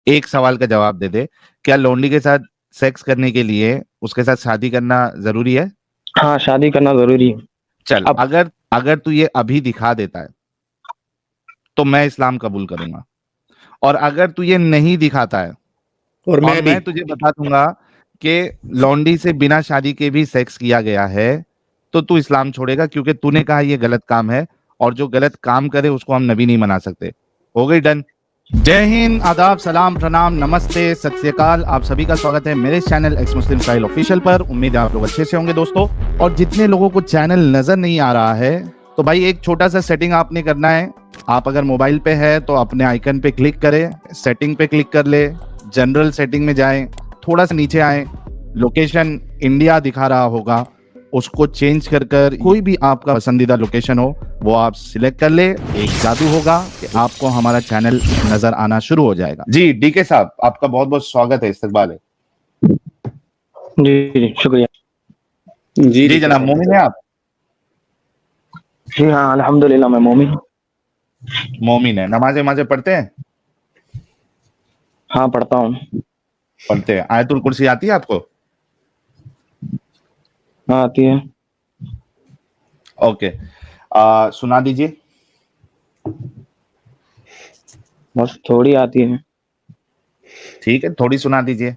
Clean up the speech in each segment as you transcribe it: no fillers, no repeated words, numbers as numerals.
एक सवाल का जवाब दे दे, क्या लौंडी के साथ सेक्स करने के लिए उसके साथ शादी करना जरूरी है? हाँ, शादी करना जरूरी है। चल, अब अगर अगर तू ये अभी दिखा देता है तो मैं इस्लाम कबूल करूंगा, और अगर तू ये नहीं दिखाता है और और मैं तुझे बता दूंगा कि लौंडी से बिना शादी के भी सेक्स किया गया है, तो तू इस्लाम छोड़ेगा, क्योंकि तूने कहा ये गलत काम है, और जो गलत काम करे उसको हम नबी नहीं बना सकते। हो गई डन। जय हिंद, आदाब, सलाम, प्रणाम, नमस्ते, सत श्री अकाल। आप सभी का स्वागत है मेरे चैनल एक्स मुस्लिम स्टाइल ऑफिशियल पर। उम्मीद है आप लोग अच्छे से होंगे दोस्तों। और जितने लोगों को चैनल नजर नहीं आ रहा है, तो भाई एक छोटा सा सेटिंग आपने करना है। आप अगर मोबाइल पे है तो अपने आइकन पे क्लिक करें, सेटिंग पे क्लिक कर ले, जनरल सेटिंग में जाएं, थोड़ा सा नीचे आए, लोकेशन इंडिया दिखा रहा होगा, उसको चेंज कर कर कोई भी आपका पसंदीदा लोकेशन हो वो आप सिलेक्ट कर ले। एक जादू होगा कि आपको हमारा चैनल नजर आना शुरू हो जाएगा। जी डीके साहब, आपका बहुत बहुत स्वागत है, इस्तकबाल है। जी शुक्रिया। जी जनाब, मोमिन है आप? जी हाँ, अल्हम्दुलिल्लाह मैं मोमिन। मोमिन है। नमाजें माजे पढ़ते हैं? हाँ पढ़ता हूँ। पढ़ते हैं। आयतुल कुर्सी आती है आपको? हाँ आती है। ओके, सुना दीजिए। बस थोड़ी आती है। ठीक है, थोड़ी सुना दीजिए।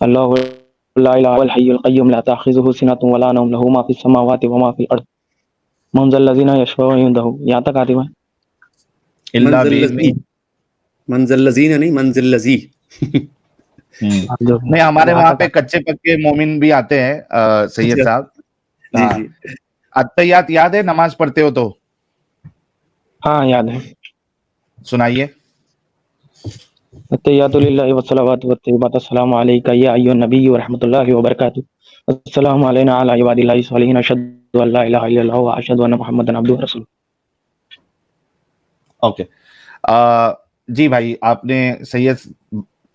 अल्लाहु ला इलाहा इल्लल हय्युल क़य्यूम ला ताख़ुज़ुहु सिनतुन वला नौम लहू मा फ़िस समावाति व मा फ़िल अर्ज़ मन ज़ल लज़ी यशफ़अउ इंदहु। यहाँ तक आती है। इल्ला बिइज़्निही। मंज़िल लज़ीना नहीं, मंज़िल लज़ी। नहीं, हमारे वहां पे कच्चे पक्के मोमिन भी आते हैं सैयद साहब। जी जी। अत्तहियात याद है, नमाज पढ़ते हो तो? हाँ याद है। सुनाइए। अत्तहियातु लिल्लाहि वस्सलावातु वत्तय्यिबातु अस्सलामु अलैका या अय्युहन नबिय्यु व रहमतुल्लाहि व बरकातुहू। अस्सलामु अलैना अला इबादिल्लाहि स्वालिहीन अशहदु अल्ला इलाहा इल्लल्लाह व अशहदु अन्ना मुहम्मदन अब्दुहु व रसूलुहू। ओके, जी भाई, आपने सैयद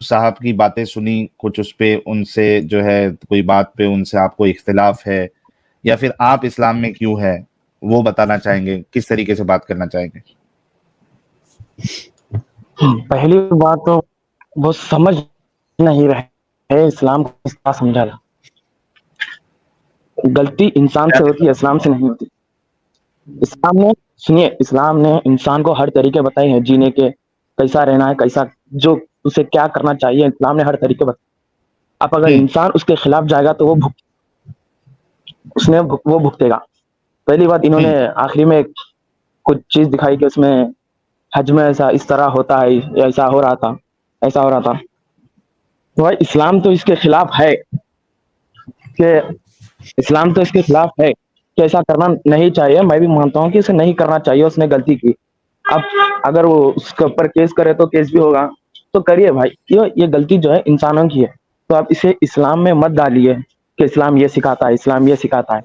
साहब की बातें सुनी, कुछ उस पे उनसे जो है कोई बात पे उनसे आपको इख्तिलाफ है, या फिर आप इस्लाम में क्यों है वो बताना चाहेंगे? किस तरीके से बात करना चाहेंगे? पहली बात तो वो समझ नहीं रहे इस्लाम को किस तरह समझा था। गलती इंसान से होती है, इस्लाम से नहीं होती। इस्लाम ने, सुनिए, इस्लाम ने इंसान को हर तरीके बताए हैं जीने के, कैसा रहना है, कैसा जो उसे क्या करना चाहिए, इस्लाम ने हर तरीके बताए। अब अगर इंसान उसके खिलाफ जाएगा तो वो भुगतेगा। पहली बात, इन्होंने आखिरी में कुछ चीज दिखाई कि उसमें हज में ऐसा इस तरह होता है, ऐसा हो रहा था, ऐसा हो रहा था। तो भाई इस्लाम तो इसके खिलाफ है कि इस्लाम तो इसके खिलाफ है कि ऐसा करना नहीं चाहिए। मैं भी मानता हूँ कि इसे नहीं करना चाहिए, उसने गलती की। अब अगर वो उसके ऊपर केस करे तो केस भी होगा, तो करिए भाई। ये गलती जो है इंसानों की है, तो आप इसे इस्लाम में मत डालिए कि इस्लाम ये सिखाता है, इस्लाम ये सिखाता है।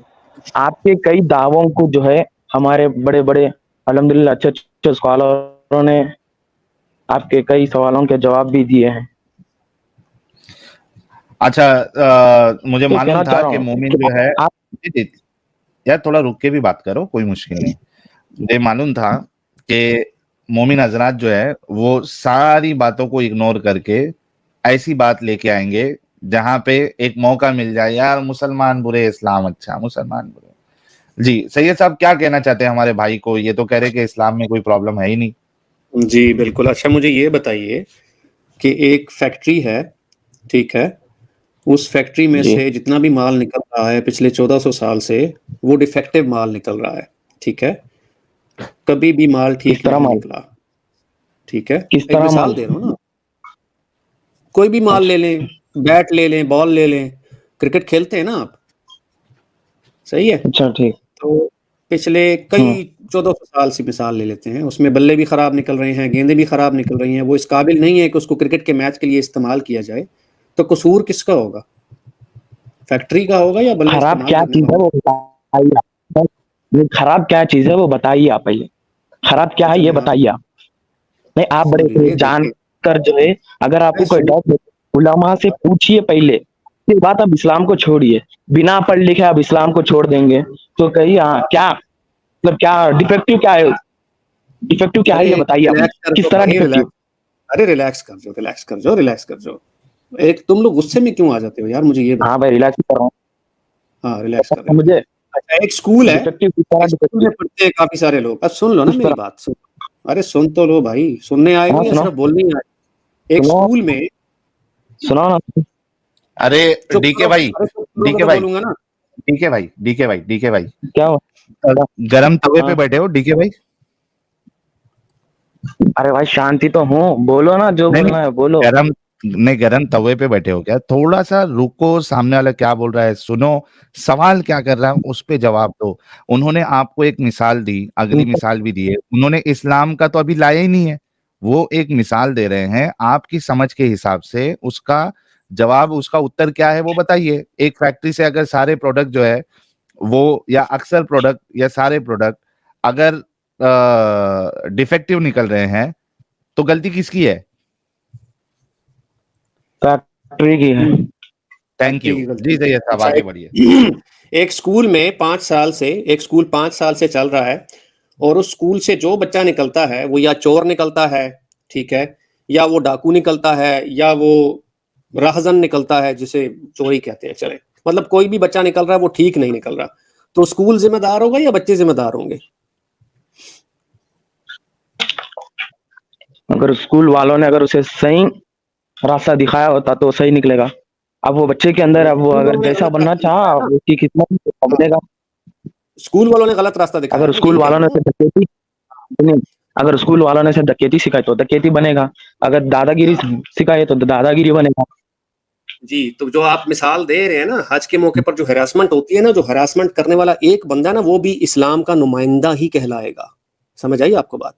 आपके कई दावों को जो है हमारे बड़े बड़े अल्हम्दुलिल्लाह अच्छे अच्छे स्कॉलरों ने आपके कई सवालों के जवाब भी दिए हैं। अच्छा, मुझे मालूम था कि मोमिन जो है, यार थोड़ा रुक के भी बात करो, कोई मुश्किल नहीं। मुझे मालूम था कि मोमिन हजरात जो है वो सारी बातों को इग्नोर करके ऐसी बात लेके आएंगे जहां पे एक मौका मिल जाए, यार मुसलमान बुरे इस्लाम अच्छा, मुसलमान बुरे। जी सैयद साहब, क्या कहना चाहते हैं हमारे भाई को? ये तो कह रहे कि इस्लाम में कोई प्रॉब्लम है ही नहीं। जी बिल्कुल। अच्छा, मुझे ये बताइए कि एक फैक्ट्री है, ठीक है, उस फैक्ट्री में से जितना भी माल निकल रहा है पिछले 1400 साल से, वो डिफेक्टिव माल निकल रहा है, ठीक है, कभी भी माल ठीक नहीं निकला, ठीक है। एक मिसाल दे रहा हूँ ना, कोई भी माल ले लें, बैट ले लें, बॉल ले लें, क्रिकेट खेलते हैं ना आप, सही है? अच्छा ठीक। तो पिछले कई 1400 साल से मिसाल ले लेते हैं, उसमें बल्ले भी खराब निकल रहे हैं, गेंदें भी खराब निकल रही हैं, वो इस काबिल नहीं है कि उसको क्रिकेट के मैच के लिए इस्तेमाल किया जाए। तो कसूर किसका होगा? फैक्ट्री का होगा या बल्ले? खराब क्या चीज है वो बताइए। खराब क्या चीज है वो बताइए आप पहले। खराब क्या है ये बताइए आप। नहीं, आप बड़े जानकर जो है, अगर आपको कोई डाउट उलमा से पूछिए पहले, फिर बात आप इस्लाम को छोड़िए। बिना पढ़ लिखे आप इस्लाम को छोड़ देंगे तो कहिए हाँ क्या मतलब, क्या डिफेक्टिव क्या है, डिफेक्टिव क्या है ये बताइए आप, किस तरह डिफेक्टिव? अरे रिलैक्स कर जाओ, रिलैक्स कर जाओ, रिलैक्स कर जाओ। एक तुम लोग गुस्से में क्यों आ जाते हो यार, मुझे ये बताओ। हाँ भाई रिलैक्स कर रहा हूँ। हाँ रिलैक्स कर रहे हो। मुझे अच्छा एक स्कूल है, डिटेक्टिव की तरह एक स्कूल में पढ़ते हैं काफी सारे लोग। अब सुन लो ना इस मेरी तरह बात, सुन। अरे सुन तो लो भाई, सुनने आए हो हाँ या सुनो सिर्फ बोलने ही आए हो? एक सुनो स्कूल में सुनाओ ना। अरे चुप डीके करो, भाई, अरे चुप करोगे डीके तो भाई, बोलूंगा ना। डीके भाई, डीके भाई, डीके भाई, क्या हुआ? गरम तवे पे हाँ बैठे हो डीके भाई? अरे भाई शांति तो हूँ, बोलो ना जो नहीं बोलना है बोलो। गरम, नहीं गरम तवे पे बैठे हो क्या? थोड़ा सा रुको, सामने वाला क्या बोल रहा है सुनो, सवाल क्या कर रहा है उस पे जवाब दो। उन्होंने आपको एक मिसाल दी, अगली मिसाल भी दी है, उन्होंने इस्लाम का तो अभी लाया ही नहीं है, वो एक मिसाल दे रहे हैं आपकी समझ के हिसाब से, उसका जवाब, उसका उत्तर क्या है वो बताइए। एक फैक्ट्री से अगर सारे प्रोडक्ट जो है वो, या अक्सर प्रोडक्ट या सारे प्रोडक्ट अगर डिफेक्टिव निकल रहे हैं तो गलती किसकी है? फैक्ट्री की है। थैंक फैक्ट्री यू की जी, गलती। सही है साहब, अच्छा आगे बढ़िए। एक स्कूल में 5 साल से, एक स्कूल 5 साल से चल रहा है, और उस स्कूल से जो बच्चा निकलता है वो या चोर निकलता है, ठीक है, या वो डाकू निकलता है, या वो राहजन निकलता है, जिसे चोरी कहते हैं, चले मतलब कोई भी बच्चा निकल रहा है वो ठीक नहीं निकल रहा, तो स्कूल जिम्मेदार होगा या बच्चे जिम्मेदार होंगे? अगर स्कूल वालों ने अगर उसे सही रास्ता दिखाया होता तो सही निकलेगा। अब वो बच्चे के अंदर, अब वो स्कूल अगर वालों ने जैसा गलत बनना रास्ता चाहा दिखाया ना, उसकी किस्मत तो बनेगा। स्कूल वालों ने गलत रास्ता दिखाया अगर ना, स्कूल यही कह वालों रहा ने हूँ उसे डकैती सुनिए, अगर स्कूल वालों ने उसे डकैती सिखाई तो डकैती बनेगा। अगर दादागिरी हाँ सिखाई तो दादागिरी बनेगा। जी। तो जो आप मिसाल दे रहे हैं ना, हज के मौके पर जो हरासमेंट होती है ना, जो हरासमेंट करने वाला एक बंदा ना, वो भी इस्लाम का नुमाइंदा ही कहलाएगा। समझ आई आपको बात?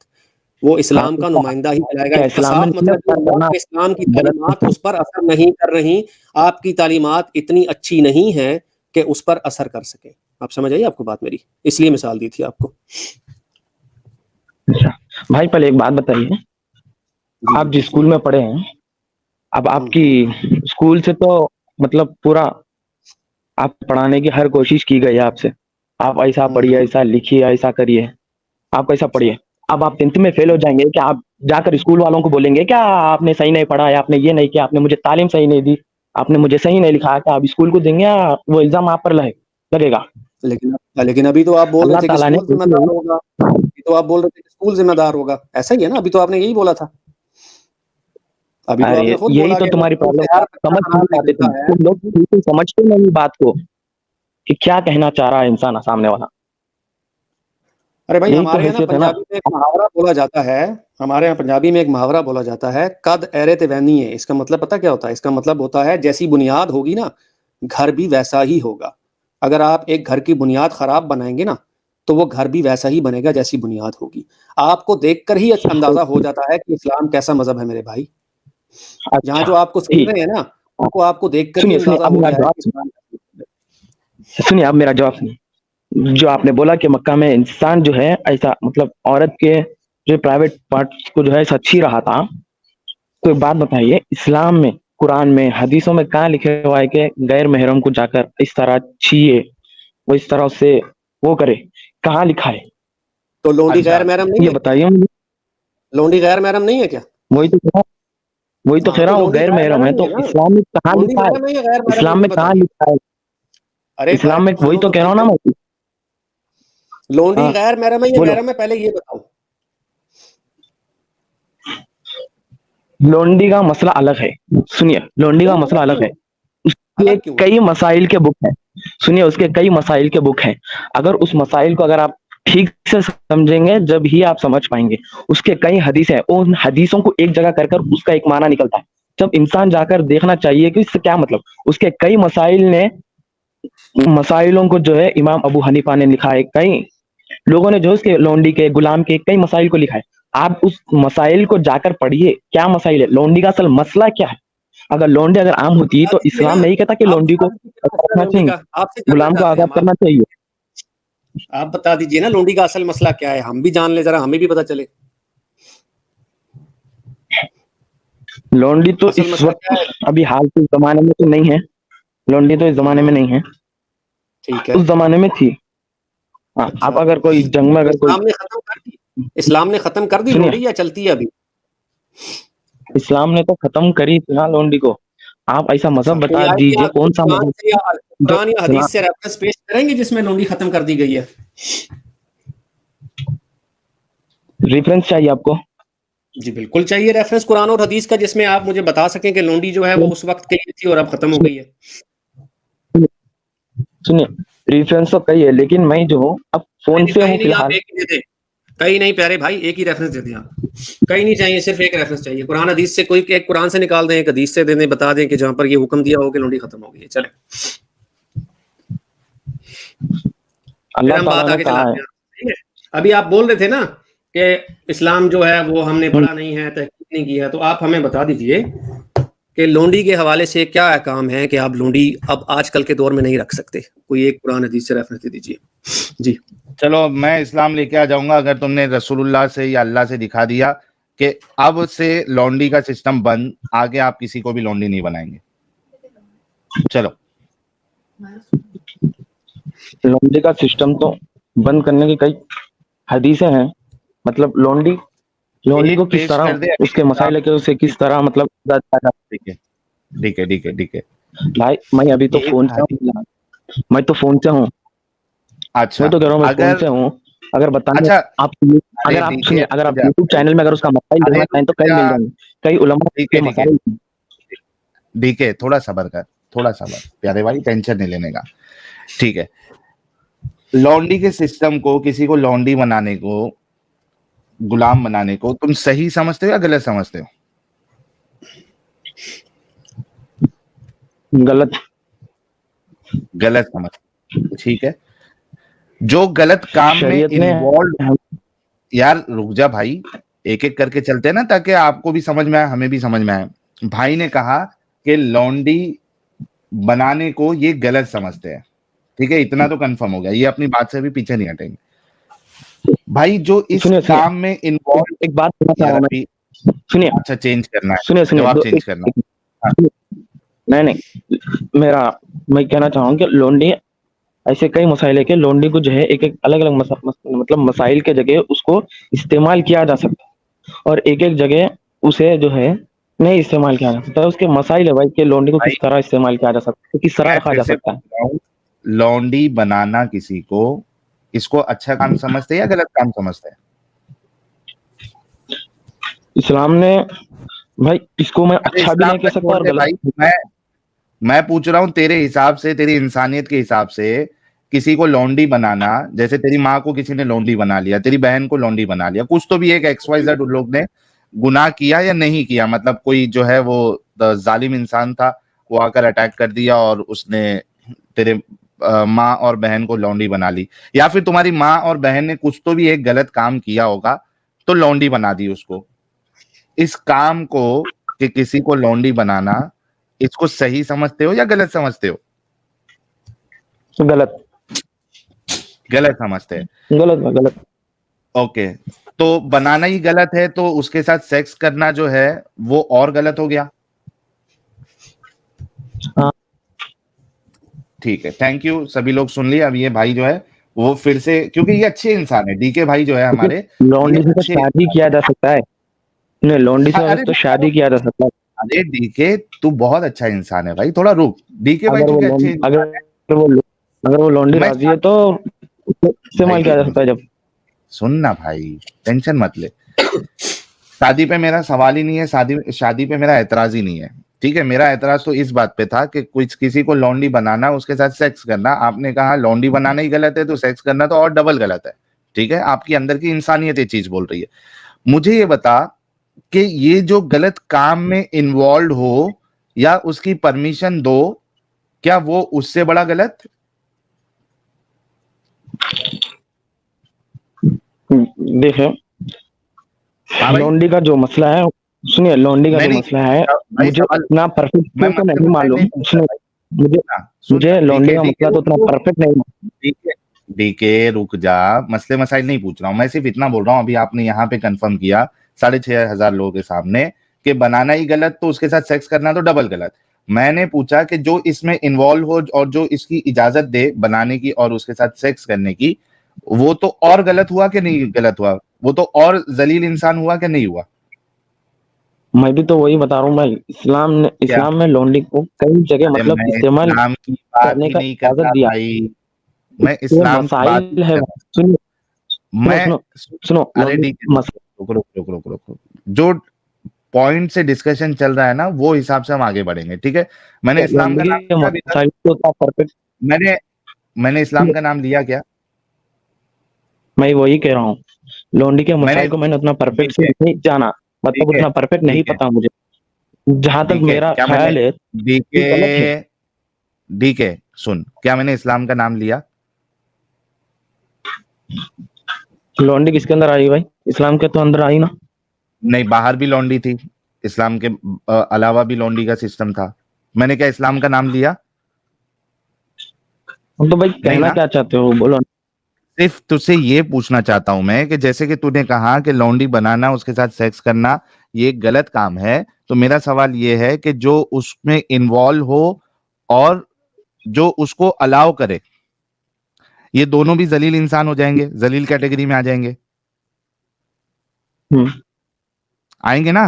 वो हाँ इस्लाम तो का क्या, नुमाइंदा ही कहलाएगा। क्या इसका इस्लाम में साफ नहीं है मतलब ये असर हुआ करना कि इस्लाम की तालीमात गलत? उस पर असर नहीं कर रही, आपकी तालीमात इतनी अच्छी नहीं है कि उस पर असर कर सके। आप समझ आई आपको बात मेरी? इसलिए मिसाल दी थी आपको। अच्छा भाई पहले एक बात बताइए, जी जी आप जिस पूछिए। स्कूल में पढ़े हैं, अब हम्म, आपकी स्कूल से तो मतलब पूरा आप पढ़ाने की हर कोशिश की गई है आपसे, आप ऐसा पढ़िए, हम्म। ऐसा लिखिए, ऐसा करिए, आप ऐसा अच्छा। पढ़िए। अब आप 10th में फेल हो जाएंगे, क्या आप जाकर स्कूल वालों को बोलेंगे क्या आपने सही नहीं पढ़ा है, आपने ये नहीं किया, आपने मुझे तालीम सही नहीं दी, आपने मुझे सही नहीं लिखा? क्या आप स्कूल को देंगे या वो एग्जाम आप पर लगेगा? लेकिन लेकिन अभी तो आप बोल रहे अल्लाह थे कि ताला ने स्कूल जिम्मेदार होगा, अभी तो आप बोल रहे थे कि स्कूल जिम्मेदार होगा, ऐसा ही है ना? अभी तो आपने यही बोला था, अभी तो अरे आपने खुद यही बोला तो कि अगर तुम्हारी स्कूल प्रॉब्लम से है, हर आप बच्चा समझ नहीं खराब पाते, निकलता है। तुम लोग बिल्कुल समझते नहीं बात को कि क्या कहना चाह रहा है इंसान सामने वाला। अरे भाई यही तो हमारे यहाँ ना हैसियत है ना। पंजाबी में एक मुहावरा बोला जाता है, हमारे यहाँ पंजाबी में एक मुहावरा बोला जाता है, कद एरे ते वैनी है। इसका मतलब पता क्या होता है? इसका मतलब होता है जैसी बुनियाद होगी ना, घर भी वैसा ही होगा। अगर आप एक घर की बुनियाद खराब बनाएंगे ना, तो वो घर भी वैसा ही बनेगा जैसी बुनियाद होगी। आपको देखकर ही अंदाजा हो जाता है कि इस्लाम कैसा मजहब है मेरे भाई। यहाँ अच्छा जो आपको सुन ठीक, रहे हैं ना, उनको आपको देखकर ही सुनिए सुनिए अंदाजा अब हो मेरा गया है जवाब कि इस्लाम कैसा मजहब है। सुनिए, अब मेरा जवाब सुनिए। जो आपने बोला कि मक्का में इंसान जो है ऐसा मतलब औरत के जो प्राइवेट पार्ट्स को जो है ऐसा छी रहा था, तो एक बात बताइए, इस्लाम में, कुरान में, हदीसों में कहाँ लिखे हुआ है कि गैर महरम को जाकर इस तरह छीए, वो इस तरह से वो करे? कहाँ लिखा है? तो लोंडी अच्छा, गैर महरम नहीं ये है क्या? बताइए मुझे। लोंडी गैर महरम नहीं है क्या? वही तो कह वही तो कह हाँ रहा तो हूँ, वो लोंडी गैर गैर महरम महरम है, ही तो है ना। इस्लाम में कहाँ लोंडी लिखा है? महरम है या गैर महरम है, इस्लाम मुझे में कहाँ बताइए। लिखा है? अरे इस्लाम में बात तो वही सुनो तो तो कह रहा सही हूँ ना पहले। मैं। लोंडी हाँ गैर महरम है या बोलो। महरम है, पहले ये बताओ। लोंडी का मसला अलग है, सुनिए, लोंडी का क्यों मसला अलग अलग क्यों है, है? उसके अलग क्यों है? कई मसाइल के बुक हैं। सुनिए, उसके कई मसाइल के बुक हैं। अगर उस मसाइल को अगर आप ठीक से समझेंगे जब ही आप समझ पाएंगे। उसके कई हदीस है, उन हदीसों को एक जगह कर कर उसका एक माना निकलता है। जब इंसान जाकर देखना चाहिए कि इससे क्या मतलब, उसके कई मसाइल ने, मसाइलों को जो है इमाम अबू हनीफा ने लिखा है, कई लोगों ने जो उसके लोंडी के, गुलाम के कई मसाइल को लिखा है। आप उस मसाइल को जाकर पढ़िए, क्या मसाइल है, लोंडी का असल मसला क्या है। अगर लोंडी अगर आम होती बता तो दीजिए ना, इस्लाम नहीं कहता कि आप लोंडी बता को दीजिए क्या मसला है रखना लोंडी चाहिए, का, आपसे जानना गुलाम को चाहते हैं आजाद हम। करना चाहिए। आप बता दीजिए ना लोंडी का असल मसला क्या है, हम भी जान ले, जरा हमें भी पता चले। लोंडी तो असल इस मसला क्या वक्त है? अभी हाल के जमाने में तो नहीं है, लोंडी तो इस जमाने में हम्म, नहीं है, ठीक है। उस जमाने में थी। हाँ, आप अच्छा, अगर कोई जंग में तो अगर कोई, इस्लाम ने खत्म कर दी, इस्लाम ने खत्म कर दी सुनिए, लोंडी या चलती है अभी? इस्लाम ने तो खत्म करी थी ना लौंडी को। आप ऐसा मजहब तो बता यार दीजिए, आप कौन सा कुरान मजहब से या जो कुरान या हदीस से रेफरेंस पेश करेंगे जिसमें लौंडी खत्म कर दी गई है? रेफरेंस चाहिए आपको? जी बिल्कुल चाहिए रेफरेंस कुरान और हदीस का, जिसमें आप मुझे बता सकें कि लौंडी जो है वो उस वक्त कही थी और अब खत्म हो गई है। सुनिए, रेफरेंस तो कई है, लेकिन मैं जो हूँ अब फोन पे कहीं हूँ नहीं, आप फिलहाल। एक ही दे दें। कहीं नहीं प्यारे भाई, एक ही रेफरेंस दे दें आप। कहीं नहीं चाहिए, सिर्फ एक रेफरेंस चाहिए। कुरान हदीस से कोई एक कुरान से निकाल दें, एक हदीस से दे दें, बता दें कि जहां पर ये हुक्म दिया हो कि लौंडी खत्म हो गई है। चले फिर अल्लाह हम ताला बात ने आगे कहा चलाते है। हैं। ठीक है, अभी आप बोल रहे थे ना कि इस्लाम जो है वो हमने पढ़ा नहीं है, तहकीक नहीं की है, तो आप हमें बता दीजिए कि लौंडी के हवाले से क्या अहकाम है कि आप लौंडी अब आजकल के दौर में नहीं रख सकते। कोई एक कुरान हदीस से रेफरेंस दे दीजिए जी। चलो मैं इस्लाम लेके आ जाऊंगा अगर तुमने रसूलुल्लाह से या अल्लाह से दिखा दिया कि अब से लौंडी का सिस्टम बंद, आगे आप किसी को भी लौंडी नहीं बनाएंगे। चलो लौंडी का सिस्टम तो बंद करने की कई हदीसें हैं। मतलब लौंडी को एक किस पेश तरह कर दे अभी उसके मसाइल है कि उसे किस तरह मतलब ठीक है ठीक है ठीक है ठीक है। भाई मैं अभी तो एक फोन से हदीस, हूँ, मैं तो फोन से हूँ, अच्छा मैं तो कह रहा हूँ मैं फोन अगर, से हूँ। अगर बताने अच्छा आप अरे अगर आप डीके सुनिए, अगर रुक आप जा, यूट्यूब चैनल में अगर उसका मसाइल अरे देखना चाहें तो रुक कई जा, मिल जाएंगे, कई उलमा ठीक के है ठीक है मसाइल। डीके, थोड़ा सबर कर, थोड़ा सबर प्यारे भाई, टेंशन नहीं लेने का। ठीक है, लौंडी के सिस्टम को, किसी को लौंडी बनाने को, गुलाम बनाने को तुम सही समझते हो या गलत समझते हो? गलत। गलत समझ, ठीक है। जो गलत काम में शरीयत ने इन्वॉल्व, यार रुक जा भाई, एक एक करके चलते हैं ना ताकि आपको भी समझ में आए, हमें भी समझ में आए। भाई ने कहा कि लौंडी बनाने को ये गलत समझते हैं, ठीक है, इतना तो कंफर्म हो गया, ये अपनी बात से भी पीछे नहीं हटेंगे। भाई जो इस सुनिए काम में इन्वॉल्व, एक बात कहना चाह यार रहा हूँ अभी, मैं। सुनिए अच्छा चेंज करना है, सुनिए सुनिए जवाब दो चेंज करना है। हाँ, नहीं नहीं, मेरा मैं कहना चाहूँ कि लौंडी ऐसे कई मसाइल है कि लौंडी को जो है एक एक अलग अलग मतलब मसाइल के जगह उसको इस्तेमाल किया जा सकता है, और एक एक जगह उसे जो है नहीं इस्तेमाल किया जा सकता है। उसके मसाइल है भाई कि लौंडी को भाई किस तरह इस्तेमाल किया जा सकता है, किस तरह मैं रखा फिर जा से सकता पूछ है। रहा हूँ, लौंडी बनाना किसी को, इसको अच्छा काम समझते हैं या गलत काम समझते हैं? इस्लाम ने भाई इसको मैं अरे अच्छा भी इस्लाम नहीं कह का सकता छोड़ और दे गलत। भाई, मैं पूछ रहा हूँ तेरे हिसाब से, तेरी इंसानियत के हिसाब से, किसी को लौंडी बनाना, जैसे तेरी माँ को किसी ने लौंडी बना लिया, तेरी बहन को लौंडी बना लिया, कुछ तो भी एक XYZ लोग ने गुनाह किया या नहीं किया, मतलब कोई जो है वो जालिम इंसान था, वो आकर अटैक कर दिया और उसने तेरे माँ और बहन को लौंडी बना ली, या फिर तुम्हारी माँ और बहन ने कुछ तो भी एक गलत काम किया होगा तो लौंडी बना दी उसको। इस काम को, कि किसी को लौंडी बनाना, इसको सही समझते हो या गलत समझते हो? गलत। गलत समझते हैं, गलत भाई गलत। ओके। तो बनाना ही गलत है तो उसके साथ सेक्स करना जो है वो और गलत हो गया। हाँ। ठीक है, थैंक यू, सभी लोग सुन लिए। अब ये भाई जो है वो फिर से, क्योंकि ये अच्छे इंसान है, डीके भाई जो है हमारे, लेकिन ये लौंडी से तो अच्छे, शादी किया जा सकता है, नहीं लौंडी से अरे तो शादी किया जा सकता है। अरे डीके तू बहुत अच्छा इंसान है भाई, थोड़ा रुक, डीके भाई अगर वो चूंकि अच्छे लौंडी इंसान है। अगर वो लौंडी मैं, राजी है तो उसको भाई इस्तेमाल किया जा सकता है जब। सुन ना भाई, टेंशन मत ले, शादी पे मेरा सवाल ही नहीं है, शादी शादी पे मेरा एतराज ही नहीं है, ठीक है। मेरा एतराज तो इस बात पे था कि कुछ किसी को लौंडी बनाना, उसके साथ सेक्स करना, आपने कहा लौंडी बनाना ही गलत है तो सेक्स करना तो और डबल गलत है, ठीक है। आपकी अंदर की इंसानियत ये चीज बोल रही है। मुझे ये बता कि ये जो गलत काम में इन्वॉल्व हो या उसकी परमिशन दो, क्या वो उससे बड़ा गलत? देखिए हाँ भाई, लौंडी का जो मसला है, सुनिए लौंडी का जो नहीं मसला है भाई मुझे सवाल, इतना परफेक्ट मैं तो मसले नहीं मसाइल नहीं मालूम। पूछ रहा सुनिए भाई, मुझे सुन मुझे लौंडी डीके का डीके मसला तो रुक इतना रुक, परफेक्ट नहीं। डीके डीके रुक जा, मसले मसाइल नहीं पूछ रहा हूं मैं, सिर्फ इतना बोल रहा हूं, अभी आपने यहाँ पे कंफर्म किया 6,500 लोगों के सामने कि बनाना ही गलत तो उसके साथ सेक्स करना तो डबल गलत। मैंने पूछा कि जो इसमें इन्वॉल्व हो और जो इसकी इजाजत दे बनाने की और उसके साथ सेक्स करने की, वो तो और गलत हुआ कि नहीं गलत हुआ? वो तो और जलील इंसान हुआ कि नहीं हुआ? मैं भी तो वही बता रहा हूँ भाई, क्या? इस्लाम में लौंडी को कई जगह अरे मतलब मैं इस्तेमाल इस्लाम की बात करने ही का नहीं इजाज़त करता दिया। भाई, मैं ये इस्लाम की बात ही मसाइल नहीं है कर भाई, सुनिए, रहा। सुनो, मैं सुनो, सु सुनो, अरे लौंडी ठीक है, मस रुक। जो पॉइंट से डिस्कशन चल रहा है ना, वो हिसाब से हम आगे बढ़ेंगे, ठीक है? मैंने इस्लाम का लौंडी नाम के लिया अभी तक? मसाइल को था परफेक्ट। मैंने मैंने इस्लाम का नाम लिया क्या? मैं वही कह रहा हूँ, लौंडी के मैंने मसाइल को मैंने उतना परफेक्ट ठीक से है, नहीं जाना, मतलब ठीक है, उतना परफेक्ट नहीं ठीक है, पता मुझे। जहाँ तक ठीक है। मेरा क्या मैंने ख़्याल है, ये गलत है। ठीक ठीक है, सुन, क्या मैंने इस्लाम का नाम लिया? लौंडी किसके अंदर आई भाई? इस्लाम के तो अंदर आई ना। नहीं, बाहर भी लौंडी थी। इस्लाम के अलावा भी लौंडी का सिस्टम था। मैंने क्या इस्लाम का नाम लिया? तो भाई नहीं कहना ना। क्या चाहते हो, बोलो। सिर्फ तुझसे ये पूछना चाहता हूं मैं कि जैसे कि तूने कहा कि लौंडी बनाना, उसके साथ सेक्स करना, ये एक गलत काम है। तो मेरा सवाल ये है कि जो उसमें इन्वॉल्व हो और जो उसको अलाउ करे, ये दोनों भी जलील इंसान हो जाएंगे, जलील कैटेगरी में आ जाएंगे। हम्म आएंगे ना?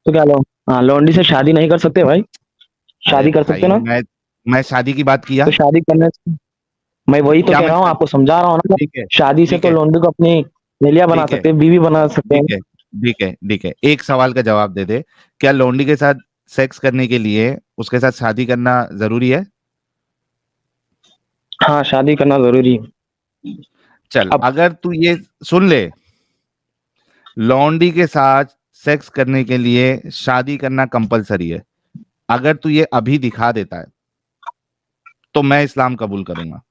तो क्या लो हाँ, लौंडी से शादी नहीं कर सकते भाई? अरे शादी कर सकते भाई, ना? मैं शादी की बात किया? तो शादी करने से मैं वही तो क्या कह मैं रहा हूँ, आपको समझा रहा हूँ ना। ठीक है, शादी से ठीक तो है, लौंडी को अपनी एहलिया बना ठीक है, सकते हैं, बीवी बना सकते हैं। ठीक है, ठीक है, ठीक है। एक सवाल का जवाब दे दे। क्या लौंडी के साथ सेक्स करने के लिए उसके साथ शादी करना जरूरी है? हाँ, शादी करना जरूरी है। चल, अब अगर तू ये सुन ले, लौंडी के साथ सेक्स करने के लिए शादी करना कंपलसरी है। अगर तू ये अभी दिखा देता है तो मैं इस्लाम कबूल करूंगा,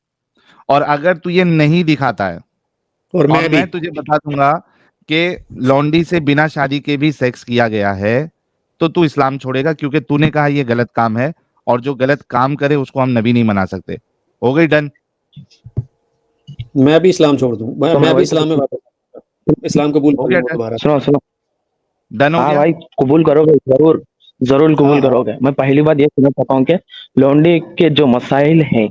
और अगर तू ये नहीं दिखाता है, और और मैं भी मैं तुझे बता दूंगा कि लौंडी से बिना शादी के भी सेक्स किया गया है, तो तू इस्लाम छोड़ेगा, क्योंकि तूने कहा ये गलत काम है, और जो गलत काम करे उसको हम नबी नहीं बना सकते। हो गई डन? मैं भी इस्लाम छोड़ दूं, तो मैं मैं भी वही इस्लाम में तो वापस इस्लाम कबूल हो कर गया लूंगा डन? दोबारा। सुनो, सुनो। डन हो हाँ गया? भाई, कबूल करोगे जरूर, जरूर हाँ कबूल हाँ। करोगे। मैं पहली बात ये सुनना चाहता हूँ कि लौंडी के जो मसाइल हैं,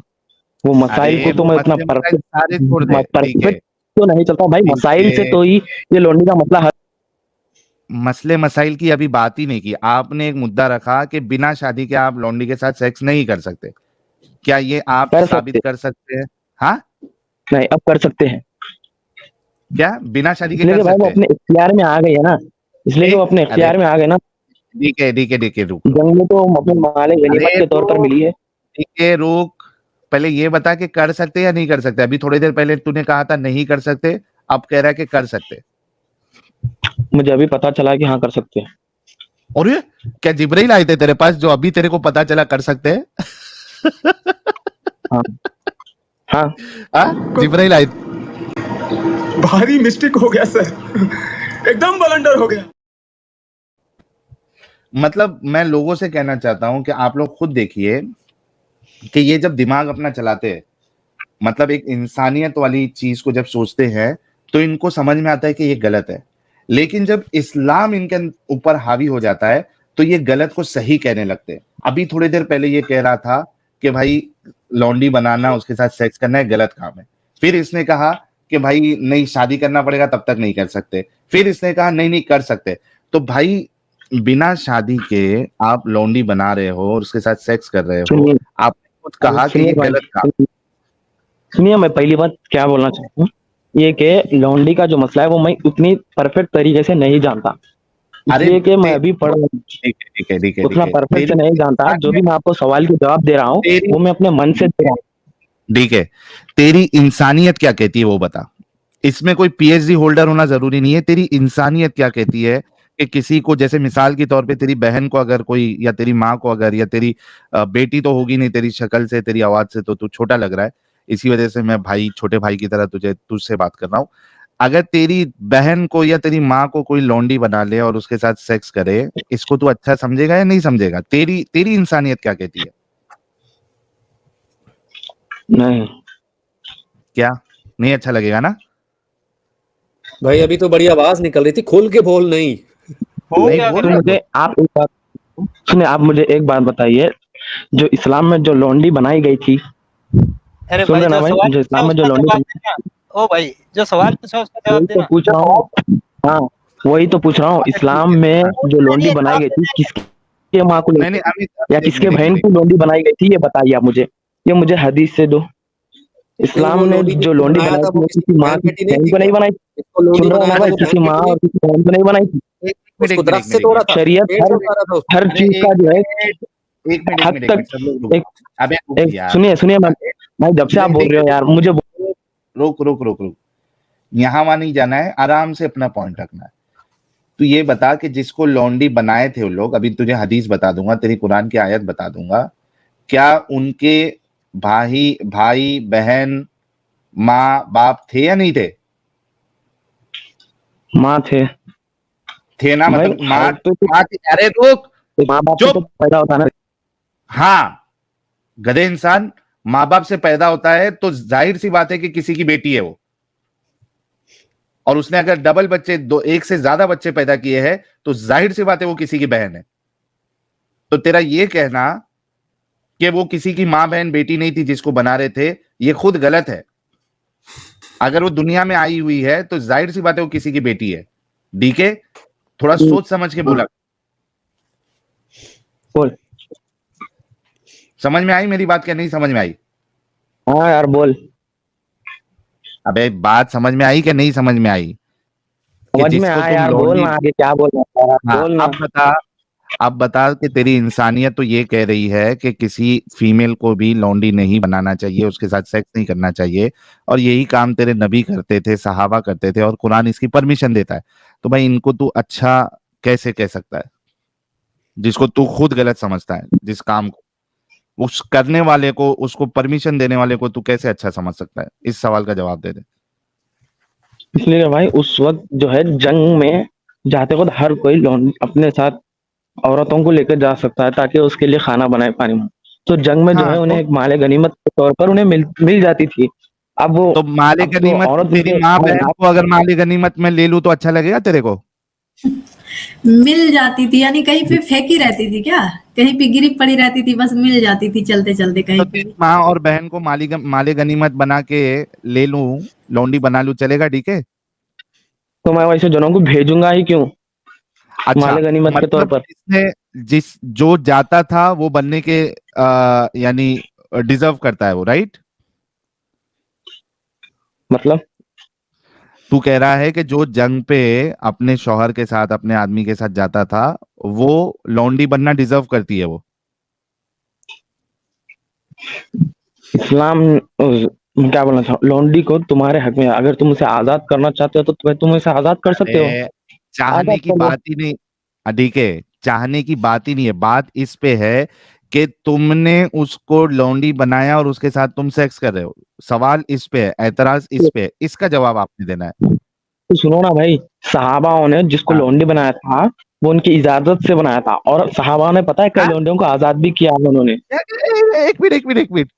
वो अरे मसाइल को तो वो मैं उतना मसले मसाइल परफेक्ट सारे छोड़ दे, ठीक है, परफेक्ट तो नहीं चलता भाई। ठीक मसाइल से है। तो ही ये लौंडी का मसला हल मसले मसाइल की अभी बात ही नहीं की, आपने एक मुद्दा रखा कि बिना शादी के आप लौंडी के साथ सेक्स नहीं कर सकते। क्या ये आप कर साबित सकते। कर सकते हैं? हाँ? नहीं, अब कर सकते हैं। क्या बिना शादी के इसलिए कर कि भाई वो सकते हैं? अपने इख्तियार में आ गई है ना, इसलिए कि वो एक अपने अरे इख्तियार में आ गए ना। ठीक है, ठीक है, ठीक है, रुक रुक। जंग में तो अपने माले गनीमत अरे के तौर पर तो मिली है। ठीक है, रुक। पहले ये बता कि कर सकते या नहीं कर सकते। अभी थोड़ी देर पहले तूने कहा था नहीं कर सकते, अब कह रहा है कि कर सकते। मुझे अभी पता चला कि हाँ, कर सकते हैं। और ये क्या जिब्राइल आए थे तेरे पास जो अभी तेरे को पता चला कर सकते हैं? हाँ, हाँ। हाँ, जिब्राइल आए। भारी मिस्टेक हो गया सर, एकदम बलंडर हो गया। मतलब मैं लोगों से कहना चाहता हूं कि आप लोग खुद देखिए कि ये जब दिमाग अपना चलाते हैं, मतलब एक इंसानियत वाली चीज को जब सोचते हैं, तो इनको समझ में आता है कि ये गलत है। लेकिन जब इस्लाम इनके ऊपर हावी हो जाता है, तो ये गलत को सही कहने लगते हैं। अभी थोड़ी देर पहले ये कह रहा था कि भाई लौंडी बनाना, उसके साथ सेक्स करना एक गलत काम है। फिर इसने कहा कि भाई नहीं, शादी करना पड़ेगा, तब तक नहीं कर सकते। फिर इसने कहा नहीं नहीं कर सकते। तो भाई बिना शादी के आप लौंडी बना रहे हो और उसके साथ सेक्स कर रहे हो, सुनिए, आपने खुद कहा कि सुनिए ये भाई, गलत काम। सुनिए, मैं पहली बात क्या बोलना चाहता हूँ, ये कि लौंडी का जो मसला है वो मैं उतनी परफेक्ट तरीके से नहीं जानता, अरे इसलिए कि मैं ते- अभी पढ़ रहा हूँ। ठीक है, ठीक है, ठीक है, ठीक उतना है। परफेक्ट तेरी से नहीं जानता। जो भी मैं आपको सवाल के जवाब दे रहा हूँ, तेरी वो मैं अपने मन से दे रहा हूँ। ठीक है, तेरी इंसानियत क्या कहती है वो बता। इसमें कोई पीएचडी होल्डर होना जरूरी नहीं है। तेरी इंसानियत क्या कहती है कि किसी को, जैसे मिसाल के तौर पे तेरी बहन को अगर कोई, या तेरी माँ को अगर, या तेरी बेटी तो होगी नहीं, तेरी शक्ल से, तेरी आवाज से तो तू छोटा लग रहा है, इसी वजह से मैं भाई, छोटे भाई की तरह तुझसे बात कर रहा हूँ। अगर तेरी बहन को या तेरी माँ को कोई लौंडी बना ले और उसके साथ सेक्स करे, इसको तू अच्छा समझेगा या नहीं समझेगा? तेरी तेरी इंसानियत क्या कहती है? नहीं, क्या नहीं अच्छा लगेगा ना? भाई अभी तो बड़ी आवाज निकल रही थी, खोल के बोल। नहीं नहीं बोल तो रहा मुझे आप एक बात सुनिए, आप मुझे एक बात बताइए, जो इस्लाम में जो लौंडी बनाई गई थी, अरे सुन भाई, रहे ना जो भाई, सवाल जो पूछा इस्लाम में जो उसका लौंडी जवाब देना। ओ भाई, जो सवाल पूछा उसका जवाब वही तो देना। पूछ रहा हूँ। हाँ, वही तो पूछ रहा हूँ, इस्लाम में जो लोंडी बनाई गई थी किसके माँ को नहीं लेकर नहीं अमित या अमित, किसके मेरी बहन मेरी की लोंडी बनाई गई थी, ये बताइए आप मुझे, ये मुझे हदीस से दो। नहीं, इस्लाम वो में लोंडी जो जिसको लोंडी बनाया बनाई था थी वो वो किसी किसी की माँ बहन की बेटी नहीं बहन थी को नहीं क्या? बनाई थी? जिसको लोंडी सुन रहे हो बनाया ना था भाई, वो बहन किसी माँ बेटी नहीं और थी? किसी बहन को नहीं बनाई थी। एक मिनट उसको एक मिनट दरख्त एक से मिनट एक तोड़ा मिनट था, शरीयत पेड़ से हर उतारा था उसको। हर अबे चीज का जो है एक हद मिनट तक। सब लोग रुक एक अबे रुक एक यार सुनिए सुनिए मैं जब से आप बोल देख रहे हो यार मुझे रुक रुक रुक रुक यहाँ वहां नहीं जाना है, आराम से अपना पॉइंट रखना है। तू ये बता कि जिसको लौंडी बनाए थे वो लोग, अभी तुझे हदीस बता दूंगा, तेरी कुरान की आयत बता दूंगा, क्या उनके भाई भाई बहन माँ बाप थे या नहीं थे? माँ थे ना, भाई, मतलब माँ हर पे तो माँ थी। अरे रुक माँ बाप से तो चुप। पैदा होता है ना। हाँ, गधे इंसान, माँ बाप से पैदा होता है तो जाहिर सी बात है कि किसी की बेटी है वो, और उसने अगर डबल बच्चे दो एक से ज्यादा बच्चे पैदा किए हैं तो जाहिर सी बात है वो किसी की बहन है। तो तेरा ये कहना कि वो किसी की मां बहन बेटी नहीं थी जिसको बना रहे थे, ये खुद गलत है। अगर वो दुनिया में आई हुई है तो जाहिर सी बात है वो किसी की बेटी है। डीके, थोड़ा सोच समझ के बोला। बोल। समझ में आई मेरी बात क्या नहीं समझ में आई? हाँ यार बोल। अबे बात समझ में आई कि नहीं समझ में आई? कि समझ में जिसको आया तुम यार, बोल लौंडी, ना आगे क्या बोलना है यार, हाँ बोल ना। अब बता कि तेरी इंसानियत तो ये कह रही है कि किसी फीमेल को भी लौंडी नहीं बनाना चाहिए, उसके साथ सेक्स नहीं करना चाहिए, और यही काम तेरे नबी करते थे, सहाबा करते थे, और कुरान इसकी परमिशन देता है। तो भाई इनको तू अच्छा कैसे कह सकता है, जिसको तू खुद गलत समझता है, जिस काम को उस करने वाले को, उसको परमिशन देने वाले को तू कैसे अच्छा समझ सकता है? इस सवाल का जवाब दे दे। इसलिए भाई उस वक्त जो है जंग में जाते वक्त हर कोई अपने साथ औरतों को लेकर जा सकता है ताकि उसके लिए खाना बनाए पानी में। तो जंग में जो हाँ है उन्हें एक माले गनीमत के तौर पर उन्हें मिल जाती थी। अब वो तो माले अब तो गनीमत औरत तेरी उनके माँ बहन को अगर माले गनीमत में ले लूं तो अच्छा लगेगा तेरे को? मिल जाती थी यानी कहीं पे फेंकी रहती थी क्या? कहीं पे गिरी पड़ी रहती थी, बस मिल जाती थी चलते चलते तो कहीं पे तेरी भी। माँ और बहन को माले गनीमत बना के ले लूं, लौंडी बना लूं, चलेगा? ठीक है। तो मैं वैसे जनों को भेजूंगा ही क्यों अच्छा, माले गनीमत के तौर मतलब पर। जिस जो जाता था वो बनने के यानी डिजर्व करता है वो, राइट? मतलब तू कह रहा है कि जो जंग पे अपने शौहर के साथ, अपने आदमी के साथ जाता था, वो लौंडी बनना डिजर्व करती है वो? इस्लाम क्या बोलना चाहो, लौंडी को तुम्हारे हक में है। अगर तुम उसे आजाद करना चाहते हो तो तुम उसे आजाद कर सकते हो। अरे चाहने आजाद की कर लो। बात ही नहीं, ठीक है, चाहने की बात ही नहीं है, बात इस पे है कि तुमने उसको लौंडी बनाया और उसके साथ तुम सेक्स कर रहे हो। सवाल इस पे है, एतराज इस पे है, इसका जवाब आपने देना है। तो सुनो ना भाई, सहाबाओं ने जिसको हाँ लौंडी बनाया था वो उनकी इजाजत से बनाया था, और सहाबाओं ने पता है कई हाँ? लौंडियों को आजाद भी किया है उन्होंने। एक मिनट एक मिनट एक मिनट।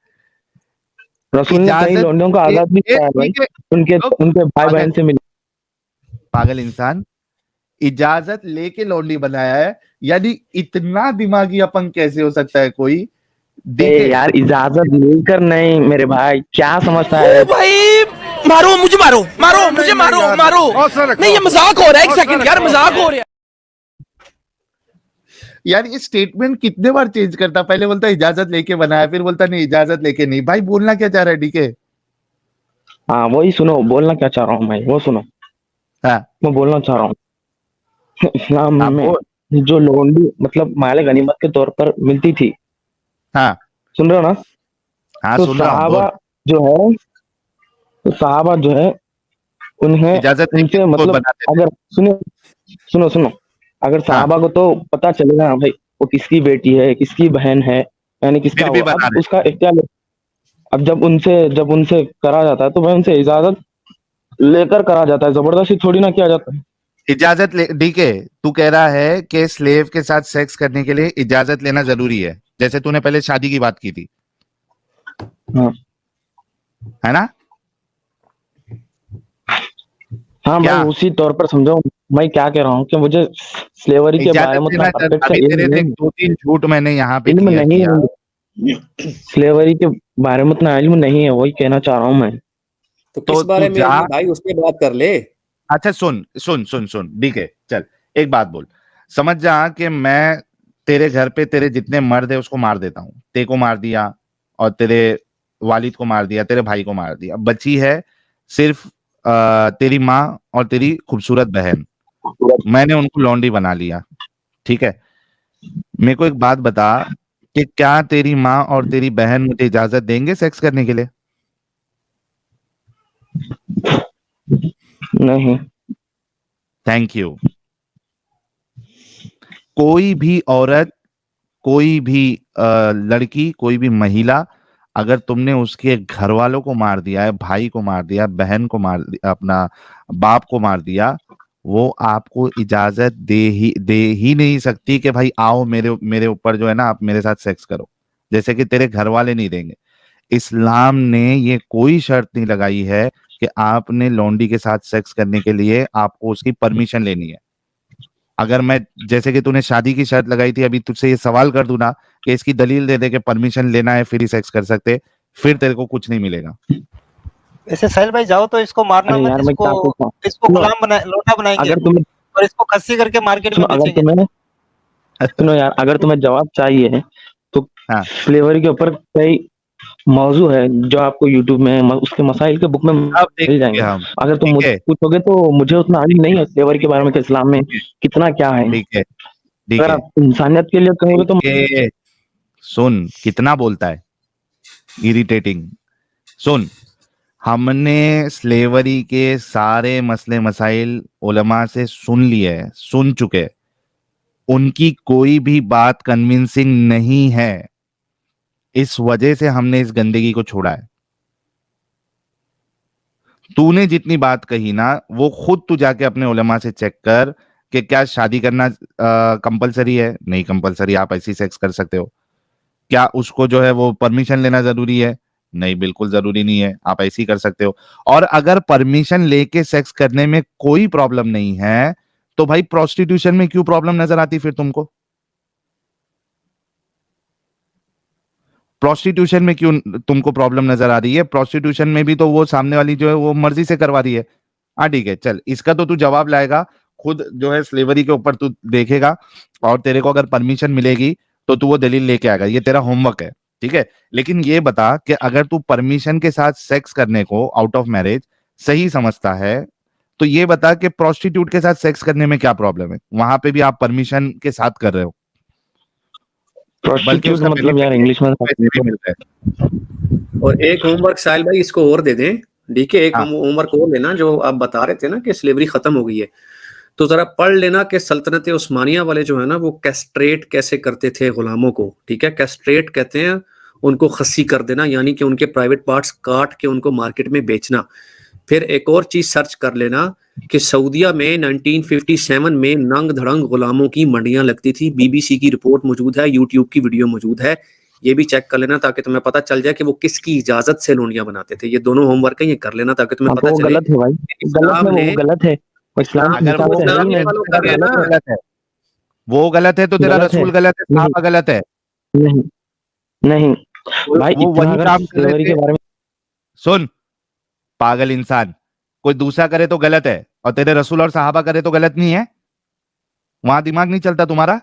रसूल ने कई इजाजत लौंडियों को आजाद भी किया है भाई, ठीक है, उनके रुक, उनके भाई पागल बहन से मिले। पागल इंसान, इजाजत लेके लौंडी बनाया है? यानी इतना दिमागी अपंग कैसे हो सकता है कोई? देखे यार इजाजत लेकर नहीं मेरे भाई, क्या समझता है। ओ भाई मारो मुझे, मारो मारो मुझे, मारो मारो। नहीं ये मजाक हो रहा है, एक सेकंड यार, मजाक हो रहा है। यार ये स्टेटमेंट कितने बार चेंज करता, पहले बोलता इजाजत लेके बनाया, फिर बोलता नहीं इजाजत लेके नहीं। भाई बोलना क्या चाह रहा है? डीके, हाँ वही सुनो, बोलना क्या चाह रहा हूँ मैं वो सुनो। हाँ मैं बोलना चाह रहा हूँ इस्लाम हाँ में बोल, जो लौंडी मतलब माले गनीमत के तौर पर मिलती थी, हाँ सुन रहे हो ना? हाँ तो सुन रहा हूँ, बोल। सहाबा जो है तो सहाबा जो है उन्हें इजाजत लेके उनसे उनको मतलब बनाते थे। अगर सुनो सुनो सुनो, अगर हाँ सहाबा को तो पता चलेगा ना भाई वो किसकी बेटी है किसकी बहन है, यानी किसका फिर भी वो, बना अब रहे। उसका इख्तियार। अब जब उनसे करा जाता है तो भाई उनसे इजाजत लेकर करा जाता है, जबरदस्ती थोड़ी ना किया जाता है। इजाजत ले, डीके तू कह रहा है कि स्लेव के साथ सेक्स करने के लिए इजाजत लेना जरूरी है, जैसे तूने पहले शादी की बात की थी, हाँ है ना? हाँ क्या भाई, उसी तौर पर समझो मैं क्या कह रहा हूँ कि मुझे स्लेवरी के बारे इजाजत में उतना लेना परफेक्ट से अभी तेरे से इल्म दो तीन झूठ मैंने यहाँ पे इल्म क्लियर नहीं किया। है, स्लेवरी के बारे में उतना इल्म नहीं है, वही कहना चाह रहा हूँ मैं। तो तो किस तू बारे में जा, इल्म है भाई, उससे बात कर ले। अच्छा सुन सुन सुन सुन डीके, चल एक बात बोल, समझ जा कि मैं तेरे घर पे तेरे जितने मर्द है उसको मार देता हूँ, ते को मार दिया और तेरे वालिद को मार दिया, तेरे भाई को मार दिया, बची है सिर्फ तेरी माँ और तेरी खूबसूरत बहन, मैंने उनको लौंडी बना लिया, ठीक है। मेरे को एक बात बता कि क्या तेरी माँ और तेरी बहन मुझे इजाजत देंगे सेक्स करने के लिए? नहीं। Thank you. कोई भी औरत, कोई भी लड़की, कोई भी महिला, अगर तुमने उसके घर वालों को मार दिया है, भाई को मार दिया, बहन को मार दिया, अपना बाप को मार दिया, वो आपको इजाजत दे ही नहीं सकती कि भाई आओ मेरे ऊपर जो है ना आप मेरे साथ सेक्स करो, जैसे कि तेरे घर वाले नहीं देंगे। इस्लाम ने ये कोई शर्त नहीं लगाई है कि आपने लौंडी के साथ सेक्स करने के लिए आपको उसकी परमिशन लेनी है। अगर मैं, जैसे कि तूने शादी की शर्त लगाई थी, अभी तुझसे ये सवाल कर दूं ना कि इसकी दलील दे दे कि परमिशन लेना है फिर ही सेक्स कर सकते, फिर तेरे को कुछ नहीं मिलेगा। ऐसे साहिल भाई जाओ तो इसको मारना अरे मत, यार मैं क्या इसको पूछूं? इसको सुनो, गुलाम बना लोटा बनाएंगे अगर तुम्हें और इसको खस्सी करके मार्केट में सुनो, अगर बेचेंगे। तुम्हें सुनो यार, अगर तुम्हें जवाब चाहिए तो हाँ स्लेवरी के ऊपर कई मौजू है जो आपको यूट्यूब में उसके मसाइल के बुक में अब मिल देखेंगे जाएंगे। हम, अगर तुम ठीक मुझसे है पूछोगे तो मुझे उतना आइडिया नहीं है स्लेवरी के बारे में कि इस्लाम में कितना क्या है। ठीक है ठीक अगर है आप इंसानियत के लिए कहोगे तो ठीक है। सुन कितना बोलता है, इरिटेटिंग। सुन, हमने स्लेवरी के सारे मसले मसाइल उलमा से सुन लिए हैं, सुन चुके, उनकी कोई भी बात कन्विंसिंग नहीं है, इस वजह से हमने इस गंदगी को छोड़ा है। तूने जितनी बात कही ना वो खुद तू जाके अपने उलमा से चेक कर कि क्या शादी करना कंपलसरी है? नहीं कंपलसरी, आप ऐसी सेक्स कर सकते हो। क्या उसको जो है वो परमिशन लेना जरूरी है? नहीं बिल्कुल जरूरी नहीं है, आप ऐसे ही कर सकते हो। और अगर परमिशन लेके सेक्स करने में कोई प्रॉब्लम नहीं है तो भाई प्रोस्टिट्यूशन में क्यों प्रॉब्लम नजर आती फिर तुमको? प्रोस्टिट्यूशन में क्यों तुमको प्रॉब्लम नजर आ रही है? प्रोस्टिट्यूशन में भी तो वो सामने वाली जो है वो मर्जी से करवा रही है। हाँ ठीक है, चल इसका तो तू जवाब लाएगा खुद, जो है स्लेवरी के ऊपर तू देखेगा और तेरे को अगर परमिशन मिलेगी तो तू वो दलील लेके आएगा, ये तेरा होमवर्क है, ठीक है। लेकिन ये बता कि अगर तू परमिशन के साथ सेक्स करने को आउट ऑफ मैरिज सही समझता है तो ये बता कि प्रोस्टिट्यूट के साथ सेक्स करने में क्या प्रॉब्लम है? वहां पे भी आप परमिशन के साथ कर रहे हो, बल्कि प्रोस्टिट्यूट उसका मतलब यार बेनिफिट इंग्लिश में पैसे भी मिलता है। और एक होमवर्क साहिल भाई इसको और दे दें, ठीक है, एक हाँ होमवर्क और लेना, जो आप बता रहे थे ना कि स्लेवरी खत्म हो गई है, तो जरा पढ़ लेना कि सल्तनत उस्मानिया वाले जो है ना वो कैस्ट्रेट कैसे करते थे गुलामों को, ठीक है। कैस्ट्रेट कहते हैं उनको खस्सी कर देना, यानी कि उनके प्राइवेट पार्ट्स काट के उनको मार्केट में बेचना। फिर एक और चीज सर्च कर लेना कि सऊदिया में 1957 में नंग धड़ंग गुलामों की मंडियां लगती थी। बीबीसी की रिपोर्ट मौजूद है, यूट्यूब की वीडियो मौजूद है, ये भी चेक कर लेना ताकि तुम्हें पता चल जाए कि वो किसकी इजाजत से लोनियां बनाते थे। ये दोनों होमवर्क है, ये कर लेना ताकि तुम्हें हाँ, पता तो वो चले गलत है भाई, गलत इस्लाम है, ने, वो गलत है, वो इस्लाम के अगर हिसाब वो से है ही इस्लाम नहीं, वालों कर रहे हैं गलत है, ना, गलत है, वो गलत है तो तेरा गलत है। रसूल गलत है, नहीं सहाबा गलत है, नहीं नहीं भाई, वो इतना वही अगर काम कर रहे स्लेवरी थे। के बारे में सुन पागल इंसान, कोई दूसरा करे तो गलत है और तेरे रसूल और सहाबा करे तो गलत नहीं है? वहां दिमाग नहीं चलता तुम्हारा?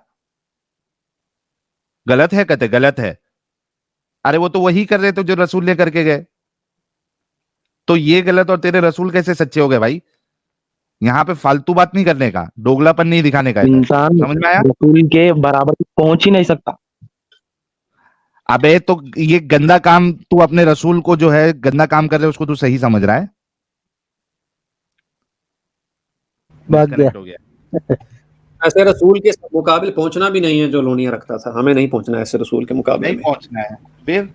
गलत है कहते गलत है, अरे वो तो वही कर रहे थे जो रसूल ले करके गए, तो ये गलत और तेरे रसूल कैसे सच्चे हो गए भाई? यहाँ पे फालतू बात नहीं करने का, दोगलापन नहीं दिखाने का इधर, इंसान समझ में आया? रसूल के बराबर पहुंच ही नहीं सकता। अबे तो ये गंदा काम तू अपने रसूल को जो है गंदा काम कर रहे है उसको तू सही समझ रहा है? डिस्कनेक्ट हो गया। ऐसे रसूल के मुकाबले पहुंचना भी नहीं है जो लोनियां रखता था, हमें नहीं पहुंचना है ऐसे रसूल के मुकाबले नहीं में, पहुंचना है फिर।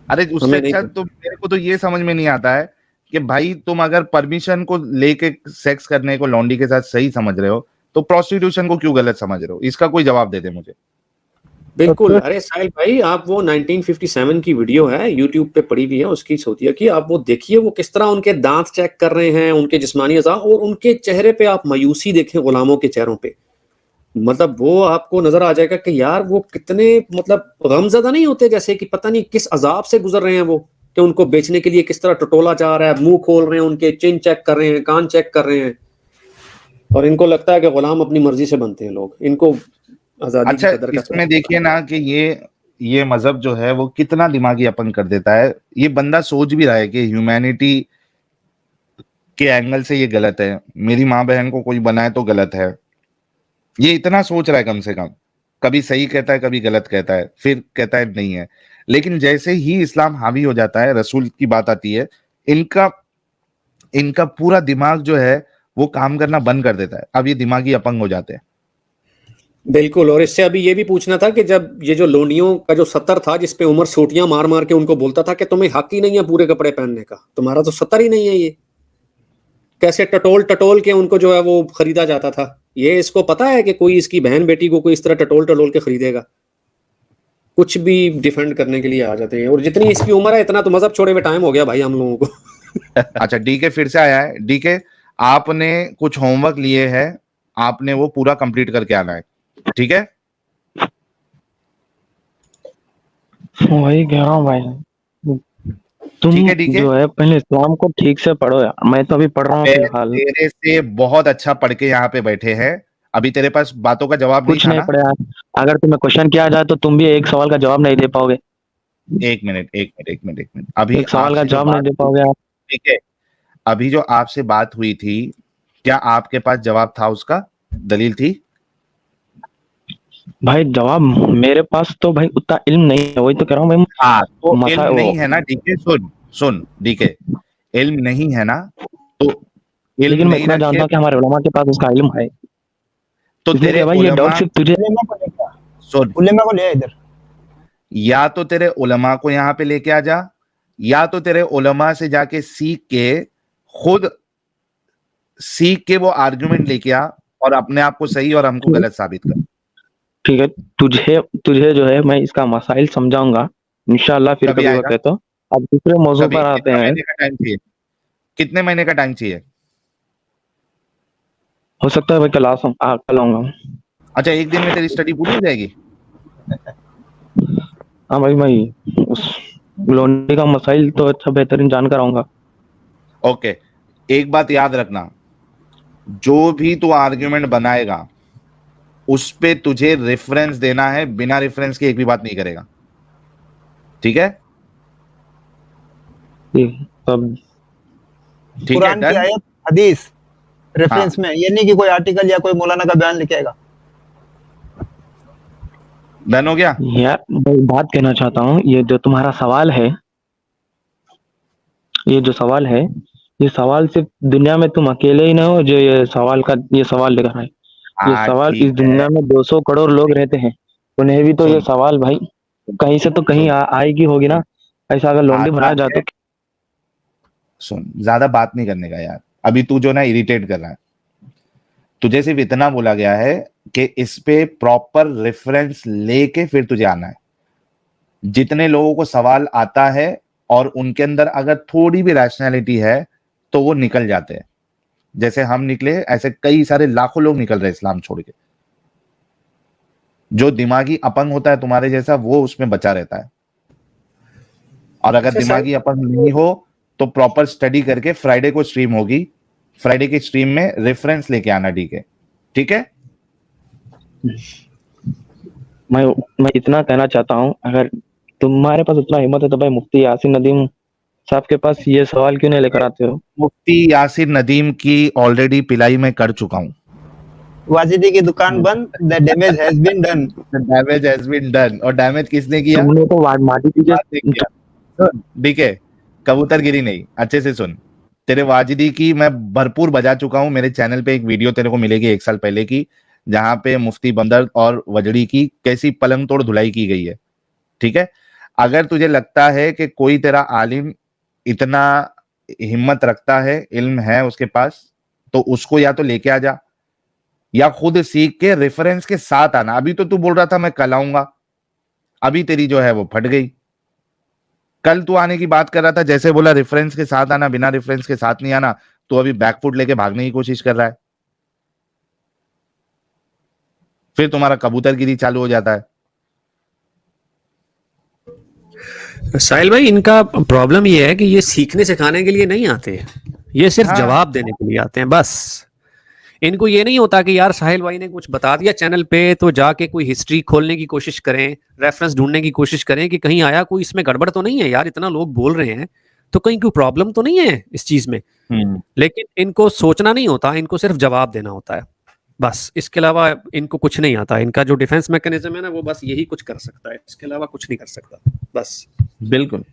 अरे उससे हमें नहीं अच्छा तो मेरे को तो ये समझ में नहीं आता है कि भाई तुम अगर परमिशन को लेके सेक्स करने को लौंडी के साथ सही समझ रहे हो तो प्रोस्टिट्यूशन को क्यों गलत समझ रहे हो? इसका कोई जवाब दे दे मुझे। बिल्कुल। अरे साहिल भाई, आप वो 1957 की वीडियो है यूट्यूब पे पड़ी हुई है उसकी सऊदिया की, आप वो देखिए वो किस तरह उनके दांत चेक कर रहे हैं, उनके जिस्मानी अज़ा, और उनके चेहरे पे आप मायूसी देखें गुलामों के चेहरों पे, मतलब वो आपको नजर आ जाएगा कि यार वो कितने मतलब गमज़दा नहीं होते, जैसे कि पता नहीं किस अजाब से गुजर रहे हैं वो, कि उनको बेचने के लिए किस तरह टटोला जा रहा है, मुंह खोल रहे हैं, उनके चिन चेक कर रहे हैं, कान चेक कर रहे हैं, और इनको लगता है कि गुलाम अपनी मर्जी से बनते हैं लोग। इनको आजादी अच्छा, की कदर का इसमें देखिए ना कि ये मजहब जो है वो कितना दिमागी अपन कर देता है। ये बंदा सोच भी रहा है कि ह्यूमैनिटी के एंगल से ये गलत है, मेरी माँ बहन को कोई बनाए तो गलत है, ये इतना सोच रहा है कम से कम। कभी सही कहता है, कभी गलत कहता है, फिर कहता है नहीं है। लेकिन जैसे ही इस्लाम हावी हो जाता है, रसूल की बात आती है, इनका इनका पूरा दिमाग जो है वो काम करना बंद कर देता है। अब ये दिमागी अपंग हो जाते हैं। बिल्कुल। और इससे अभी ये भी पूछना था कि जब ये जो लोनियों का जो सत्तर था, जिसपे उमर सोटियां मार मार के उनको बोलता था कि तुम्हें हक ही नहीं है पूरे कपड़े पहनने का, तुम्हारा तो सत्तर ही नहीं है, ये कैसे टटोल टटोल के उनको जो है वो खरीदा जाता था। ये इसको पता है कि कोई इसकी बहन बेटी को कोई इस तरह टटोल टटोल के खरीदेगा? कुछ भी डिफेंड करने के लिए आ जाते हैं। और जितनी इसकी उम्र है इतना तो मजहब छोड़े हुए टाइम हो गया भाई हम लोगों को। अच्छा, डीके फिर से आया है। डीके, आपने कुछ होमवर्क लिए है, आपने वो पूरा कंप्लीट करके आना है, ठीक है? वही कह रहा हूँ भाई, तुम ठीक है डीके। जो है पहले इस्लाम को ठीक से पढ़ो यार। मैं तो अभी पढ़ रहा हूँ मैं फिलहाल। तेरे से बहुत अच्छा पढ़ के यहाँ पे बैठे हैं, अभी तेरे पास बातों का जवाब नहीं कुछ था नहीं ना? पढ़े यार। अगर तुम्हें क्वेश्चन किया जाए तो तुम भी एक सवाल का जवाब नहीं दे पाओगे। एक मिनट, एक मिनट, एक मिनट, एक मिनट। अभी एक सवाल का आपसे जो जवाब नहीं बात दे हुई, पाओगे आप। ठीक है, अभी जो आपसे बात हुई थी, क्या आपके पास जवाब था उसका? दलील थी? भाई जवाब मेरे पास तो भाई उतना इल्म नहीं है, वही तो कह रहा हूँ भाई। हाँ, तो मसा इल्म वो नहीं है ना डीके, सुन सुन डीके, इल्म नहीं है ना, तो इल्म लेकिन मैं नहीं इतना रखे जानता हूँ कि हमारे उलमा के पास उसका इल्म है। तो इसलिए तेरे कि भाई ये डाउट उलमा, सिर्फ तुझे उलेमा को लेकर सुन, उलेमा को ले इधर। या तो तेरे उलमा को यहाँ पे लेके आ जा, या तो तेरे उलमा से जाके खुद सीख के वो आर्गुमेंट लेके आ और अपने आप को सही और हमको गलत साबित कर। ठीक है। तुझे तुझे जो है मैं इसका मसाइल समझाऊंगा इंशाल्लाह, फिर कभी कभी आएगा? वक्त है तो। अब दूसरे मौजू कभी? पर आते कितना हैं। महीने का टाइम चाहिए? कितने महीने का टाइम चाहिए? हो सकता है भाई कल कल आऊंगा। अच्छा, एक दिन में तेरी स्टडी पूरी हो जाएगी? हाँ भाई, मैं उस लौंडे का मसाइल तो अच्छा बेहतरीन जानकर आऊंगा। ओके, एक बात याद रखना, जो भी तू आर्ग्यूमेंट बनाएगा उस पे तुझे रेफरेंस देना है, बिना रेफरेंस के एक भी बात नहीं करेगा, ठीक है? अब ठीक है, कुरान की डन? आयत, हदीस हाँ, रेफरेंस में, ये नहीं कि कोई आर्टिकल या कोई मौलाना का बयान लिखेगा। डन हो गया? यार मैं बात कहना चाहता हूँ, ये जो तुम्हारा सवाल है, ये जो सवाल है, ये सवाल सिर्फ दुनिया में तुम अकेले ही ना हो जो ये सवाल लेकर आए। ये हाँ सवाल इस ठीक है, दुनिया में 200 करोड़ लोग रहते हैं, उन्हें भी तो ये सुन सवाल भाई कहीं से तो कहीं सुन, आएगी होगी ना। ऐसा अगर लौंडी आता बनाया जाए है, तो। सुन, ज्यादा बात नहीं करने का यार। अभी तू जो ना इरिटेट कर रहा है, तुझे सिर्फ इतना बोला गया है कि इस पे प्रॉपर रेफरेंस लेके फिर तुझे आना है। जितने लोगों को सवाल आता है और उनके अंदर अगर थोड़ी भी रैशनैलिटी है तो वो निकल जाते हैं, जैसे हम निकले, ऐसे कई सारे लाखों लोग निकल रहे इस्लाम छोड़ के। जो दिमागी अपंग होता है तुम्हारे जैसा, वो उसमें बचा रहता है। और अगर अच्छा दिमागी सर, अपंग नहीं हो तो प्रॉपर स्टडी करके फ्राइडे को स्ट्रीम होगी, फ्राइडे की स्ट्रीम में रेफरेंस लेके आना, ठीक है? मैं इतना कहना चाहता हूँ, अगर तुम्हारे पास उतना हिम्मत है तो भाई मुफ्ती यासीन नदीम साहब के पास ये सवाल क्यों नहीं लेकर आते हो? मुफ्ती यासिर नदीम की ऑलरेडी पिलाई मैं कर चुका हूँ। वाजिदी की दुकान बंद, the damage has been done. Damage has been done. और डैमेज किसने किया? तुमने तो माटी बात नहीं किया। सुन, ठीक है, कबूतरगिरी नहीं, अच्छे से सुन। तेरे वाजिदी की मैं भरपूर बजा चुका हूं। मेरे चैनल पे एक वीडियो तेरे को मिलेगी 1 साल पहले की, जहां पे मुफ्ती बंदर और वजड़ी की कैसी पलंग तोड़ धुलाई की गई है, ठीक है? अगर तुझे लगता है कि कोई तेरा आलिम इतना हिम्मत रखता है, इल्म है उसके पास, तो उसको या तो लेके आ जा या खुद सीख के रेफरेंस के साथ आना। अभी तो तू बोल रहा था मैं कल आऊंगा, अभी तेरी जो है वो फट गई। कल तू आने की बात कर रहा था, जैसे बोला रेफरेंस के साथ आना, बिना रेफरेंस के साथ नहीं आना, तो अभी बैकफुट लेके भागने की कोशिश कर रहा है। फिर तुम्हारा कबूतरगिरी चालू हो जाता है। साहिल भाई, इनका प्रॉब्लम ये है कि ये सीखने सिखाने के लिए नहीं आते, ये सिर्फ हाँ। जवाब देने के लिए आते हैं बस। इनको ये नहीं होता कि यार साहिल भाई ने कुछ बता दिया चैनल पे तो जाके कोई हिस्ट्री खोलने की कोशिश करें, रेफरेंस ढूंढने की कोशिश करें कि कहीं आया कोई इसमें गड़बड़ तो नहीं है यार, इतना लोग बोल रहे हैं तो कहीं कोई प्रॉब्लम तो नहीं है इस चीज में। लेकिन इनको सोचना नहीं होता, इनको सिर्फ जवाब देना होता है बस। इसके अलावा इनको कुछ नहीं आता। इनका जो डिफेंस मैकेनिज्म है ना, वो बस यही कुछ कर सकता है, इसके अलावा कुछ नहीं कर सकता बस। बिल्कुल।